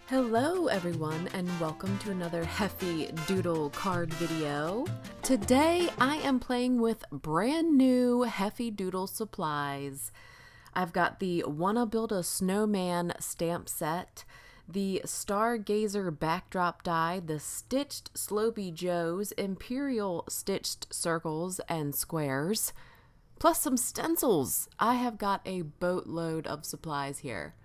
Hello everyone and welcome to another Heffy Doodle card video. Today I am playing with brand new Heffy Doodle supplies. I've got the Wanna Build a Snowman stamp set, the Stargazer backdrop die, the stitched Slopey Joes, Imperial stitched circles and squares, plus some stencils. I have got a boatload of supplies here.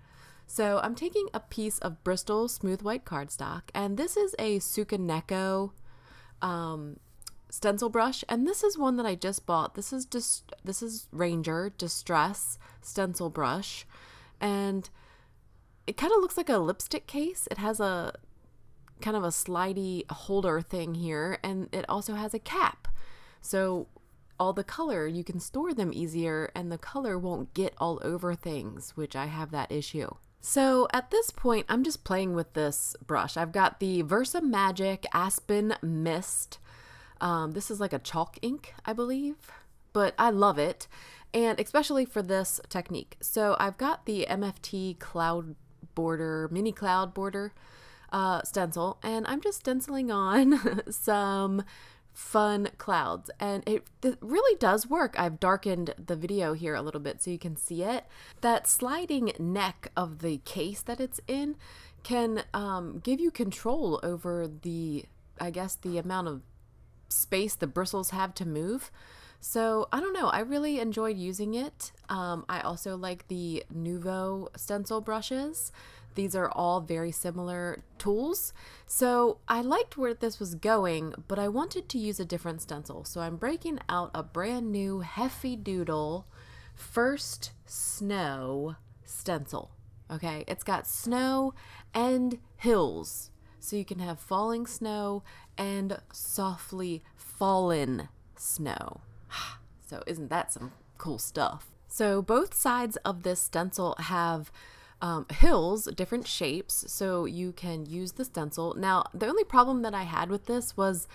So I'm taking a piece of Bristol smooth white cardstock, and this is a Tsukineko stencil brush, and this is one that I just bought. This is Ranger Distress stencil brush, and it kind of looks like a lipstick case. It has a kind of a slidey holder thing here, and it also has a cap. So all the color, you can store them easier, and the color won't get all over things, which I have that issue. So at this point, I'm just playing with this brush. I've got the Versamagic Aspen Mist. This is like a chalk ink, I believe, but I love it, and especially for this technique. So I've got the MFT cloud border, mini cloud border stencil, and I'm just stenciling on some fun clouds, and it really does work. I've darkened the video here a little bit so you can see it. That sliding neck of the case that it's in can give you control over the, I guess, the amount of space the bristles have to move. So I don't know, I really enjoyed using it. I also like the Nuvo stencil brushes. These are all very similar tools. So I liked where this was going, but I wanted to use a different stencil. So I'm breaking out a brand new Heffy Doodle First Snow stencil. Okay, it's got snow and hills. So you can have falling snow and softly fallen snow. So isn't that some cool stuff? So both sides of this stencil have hills, different shapes, so you can use the stencil. Now, the only problem that I had with this was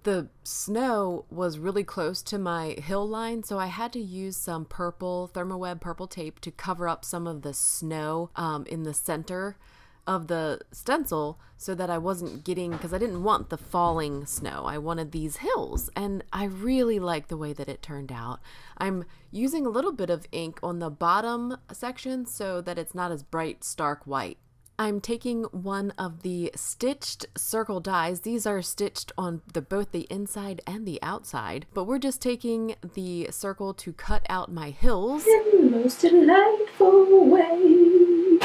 the snow was really close to my hill line, so I had to use some purple, Thermoweb purple tape to cover up some of the snow in the center of the stencil so that I wasn't getting, because I didn't want the falling snow. I wanted these hills, and I really like the way that it turned out. I'm using a little bit of ink on the bottom section so that it's not as bright, stark white. I'm taking one of the stitched circle dies. These are stitched on both the inside and the outside, but we're just taking the circle to cut out my hills in the most delightful way.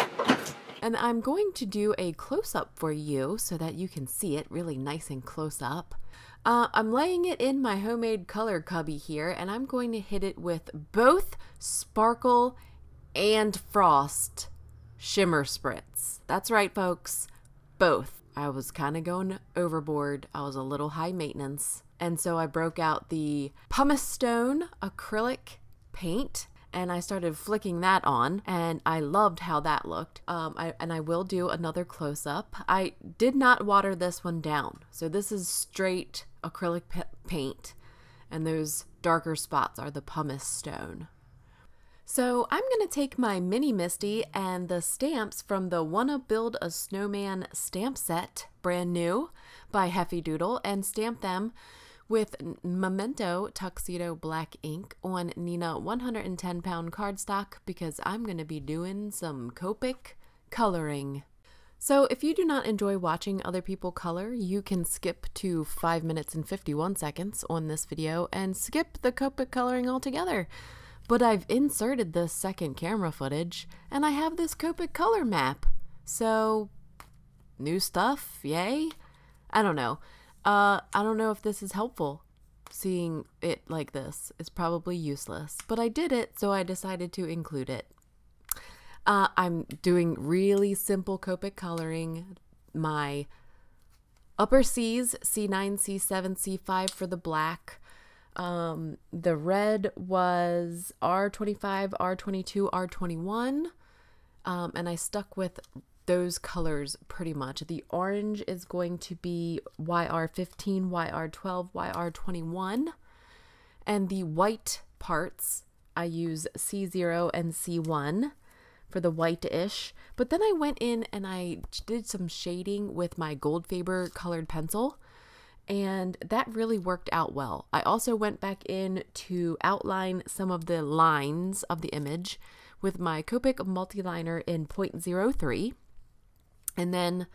And I'm going to do a close-up for you so that you can see it really nice and close up. I'm laying it in my homemade color cubby here, and I'm going to hit it with both Sparkle and Frost shimmer spritz. That's right, folks, both. I was kind of going overboard. I was a little high maintenance, and so I broke out the pumice stone acrylic paint, and I started flicking that on, and I loved how that looked. I will do another close-up. I did not water this one down, so this is straight acrylic paint, and those darker spots are the pumice stone. So I'm going to take my mini Misty and the stamps from the Wanna Build a Snowman stamp set, brand new, by Heffy Doodle, and stamp them with Memento TUXEDO black ink on Nina 110-pound cardstock, because I'm going to be doing some Copic coloring. So if you do not enjoy watching other people color, you can skip to 5 minutes and 51 seconds on this video and skip the Copic coloring altogether. But I've inserted this second camera footage, and I have this Copic color map. So, new stuff, yay? I don't know. I don't know if this is helpful. Seeing it like this is probably useless, but I did it, so I decided to include it. I'm doing really simple Copic coloring. My upper C's, C9, C7, C5 for the black. The red was R25, R22, R21, and I stuck with those colors pretty much. The orange is going to be YR15, YR12, YR21, and the white parts I use C0 and C1 for the white-ish. But then I went in and I did some shading with my Goldfaber colored pencil, and that really worked out well. I also went back in to outline some of the lines of the image with my Copic multiliner in 0.03. And then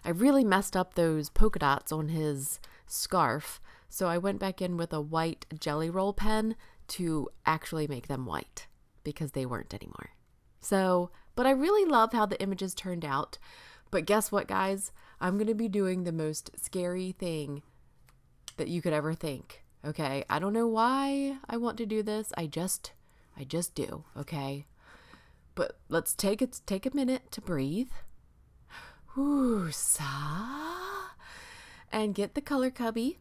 I really messed up those polka dots on his scarf, so I went back in with a white Jelly Roll pen to actually make them white because they weren't anymore. So, but I really love how the images turned out. But guess what, guys? I'm going to be doing the most scary thing that you could ever think. Okay? I don't know why I want to do this. I just do. Okay? But let's take a minute to breathe. Ooh, sigh. And get the color cubby.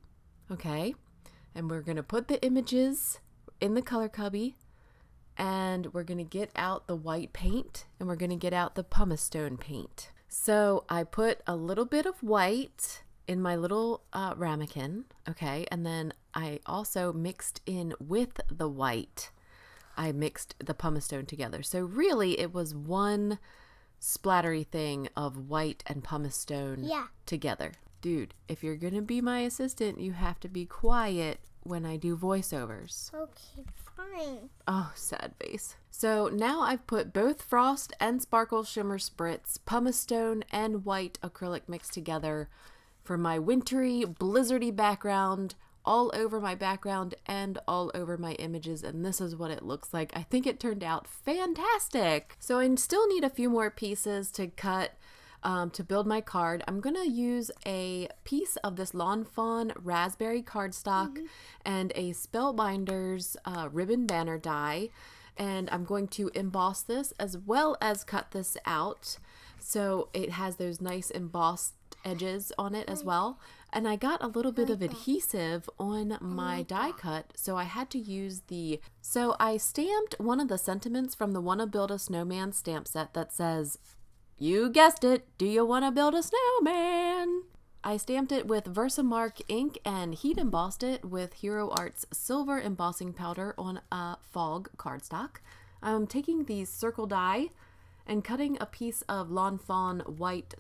Okay? And we're going to put the images in the color cubby, and we're going to get out the white paint, and we're going to get out the pumice stone paint. So I put a little bit of white in my little ramekin, okay, and then I also mixed in with the white. I mixed the pumice stone together. So really it was one splattery thing of white and pumice stone together. Dude, if you're going to be my assistant, you have to be quiet when I do voiceovers. Okay, fine. Oh, sad face. So now I've put both frost and sparkle shimmer spritz, pumice stone and white acrylic mixed together for my wintry, blizzardy background, all over my background and all over my images, and this is what it looks like. I think it turned out fantastic. So I still need a few more pieces to cut to build my card. I'm gonna use a piece of this Lawn Fawn raspberry cardstock and a Spellbinders ribbon banner die, and I'm going to emboss this as well as cut this out so it has those nice embossed edges on it as well. And I got a little bit of adhesive on my die cut, so I had to use so I stamped one of the sentiments from the Wanna Build a Snowman stamp set that says, "You guessed it, do you want to build a snowman?" I stamped it with Versamark ink and heat embossed it with Hero Art's silver embossing powder on a fog cardstock. I'm taking these circle die and cutting a piece of Lawn Fawn white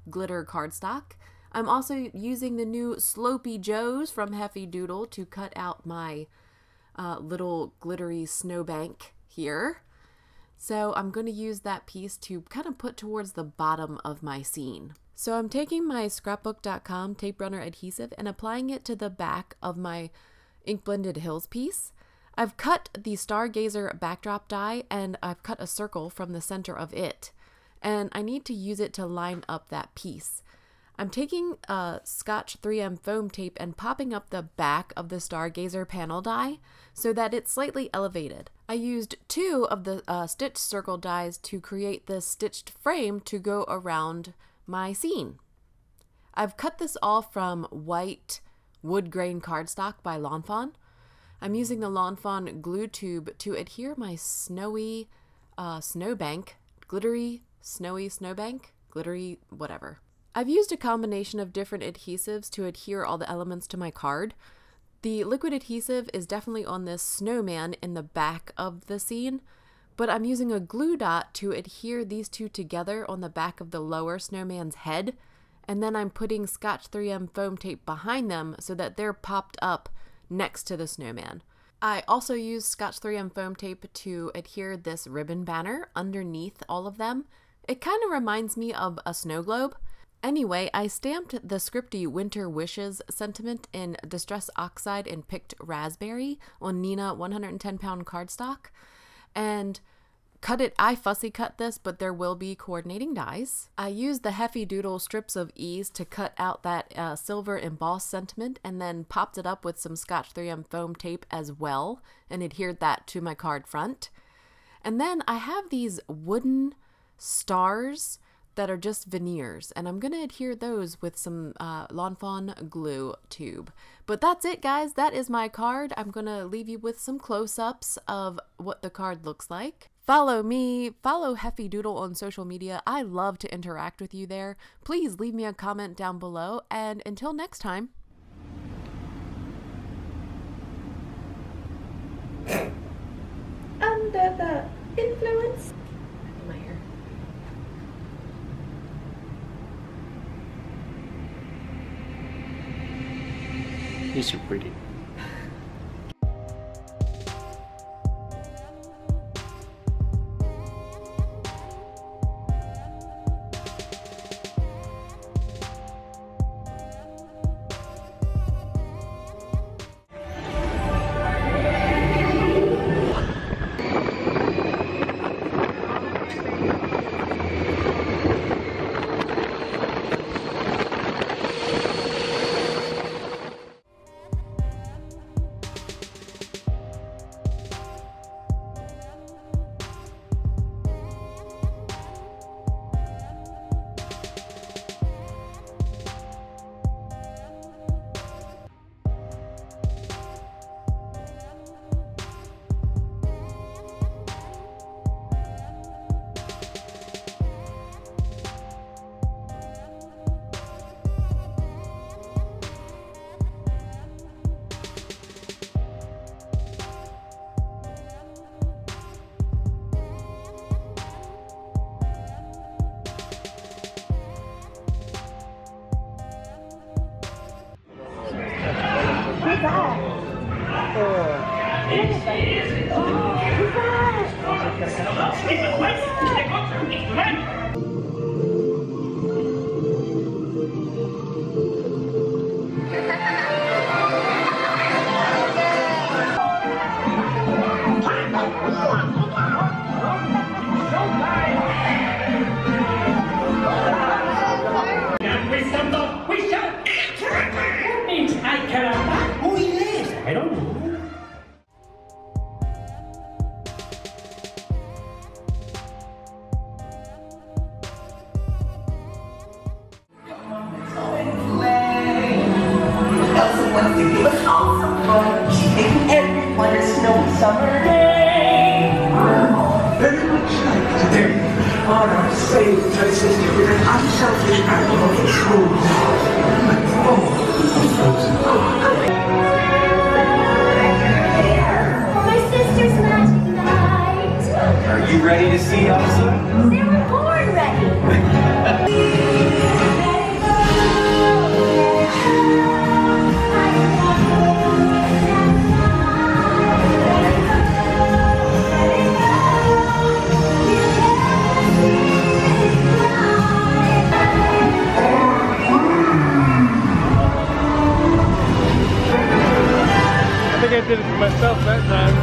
glitter cardstock. I'm also using the new Slopey Joes from Heffy Doodle to cut out my little glittery snowbank here. So I'm going to use that piece to kind of put towards the bottom of my scene. So I'm taking my scrapbook.com tape runner adhesive and applying it to the back of my Ink Blended Hills piece. I've cut the Stargazer backdrop die and I've cut a circle from the center of it. And I need to use it to line up that piece. I'm taking Scotch 3M foam tape and popping up the back of the Stargazer panel die so that it's slightly elevated. I used 2 of the stitched circle dies to create this stitched frame to go around my scene. I've cut this all from white wood grain cardstock by Lawn Fawn. I'm using the Lawn Fawn glue tube to adhere my snowy snowbank, glittery snowy snowbank, glittery whatever. I've used a combination of different adhesives to adhere all the elements to my card. The liquid adhesive is definitely on this snowman in the back of the scene, but I'm using a glue dot to adhere these two together on the back of the lower snowman's head, and then I'm putting Scotch 3M foam tape behind them so that they're popped up next to the snowman. I also used Scotch 3M foam tape to adhere this ribbon banner underneath all of them. It kind of reminds me of a snow globe. Anyway, I stamped the scripty Winter Wishes sentiment in Distress Oxide and Picked Raspberry on Nina 110-pound cardstock and cut it. I fussy cut this, but there will be coordinating dies. I used the Heffy Doodle strips of ease to cut out that silver embossed sentiment and then popped it up with some Scotch 3M foam tape as well and adhered that to my card front. And then I have these wooden stars that are just veneers, and I'm going to adhere those with some Lawn Fawn glue tube. But that's it, guys. That is my card. I'm going to leave you with some close-ups of what the card looks like. Follow me, follow Heffy Doodle on social media. I love to interact with you there. Please leave me a comment down below, and until next time. Under the influence. My hair. You're so pretty. Everyone a snowy summer day. Very much like today, on our same places with an unselfish animal of truth. My sister's magic night. Are you ready to see Elsa? They were born ready. I think I did it for myself that time.